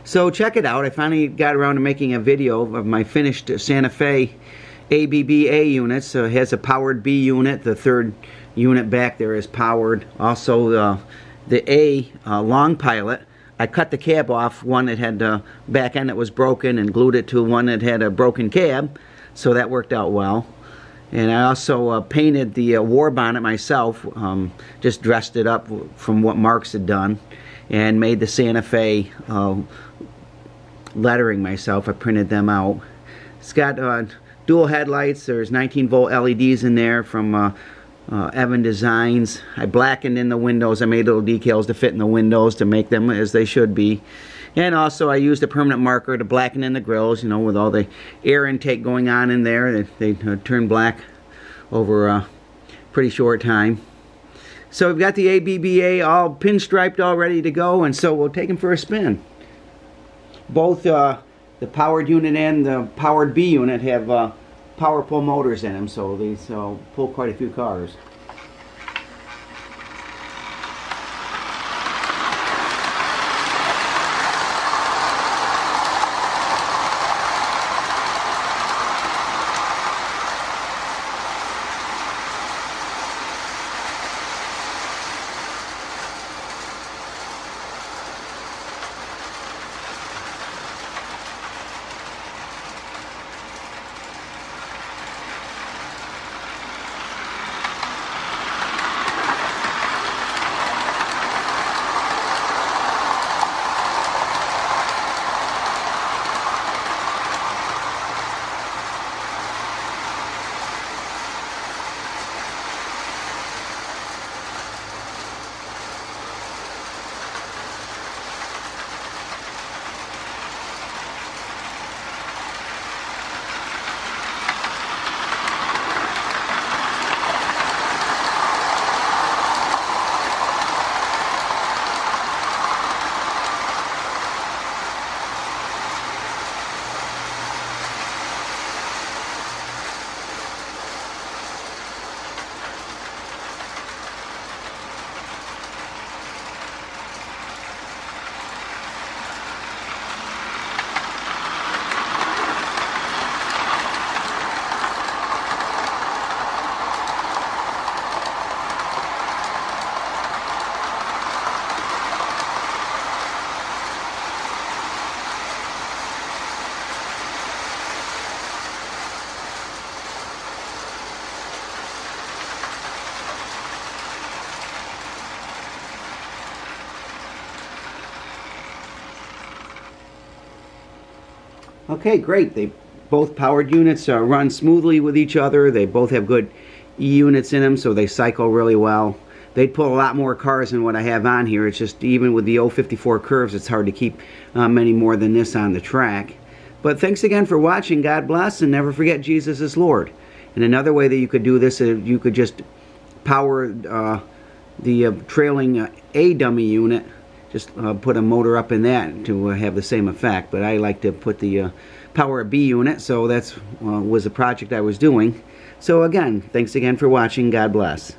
So check it out. I finally got around to making a video of my finished Santa Fe ABBA units. So it has a powered B unit. The third unit back there is powered. Also the A long pilot. I cut the cab off, one that had the back end that was broken, and glued it to one that had a broken cab, so that worked out well. And I also painted the warbonnet myself, just dressed it up from what Marx had done, and made the Santa Fe lettering myself. I printed them out. It's got dual headlights. There's 19-volt LEDs in there from Evan Designs. I blackened in the windows. I made little decals to fit in the windows to make them as they should be. And also I used a permanent marker to blacken in the grills, you know, with all the air intake going on in there. They turn black over a pretty short time. So we've got the ABBA all pinstriped, all ready to go, and so we'll take them for a spin. Both the powered unit and the powered B unit have power pull motors in them, so these pull quite a few cars. Okay, great. They both powered units run smoothly with each other. They both have good E units in them, so they cycle really well. They'd pull a lot more cars than what I have on here. It's just even with the 054 curves, it's hard to keep many more than this on the track. But thanks again for watching. God bless, and never forget Jesus is Lord. And another way that you could do this is you could just power the trailing A dummy unit. Just put a motor up in that to have the same effect. But I like to put the power a B unit, so that's was a project I was doing. So again, thanks again for watching. God bless.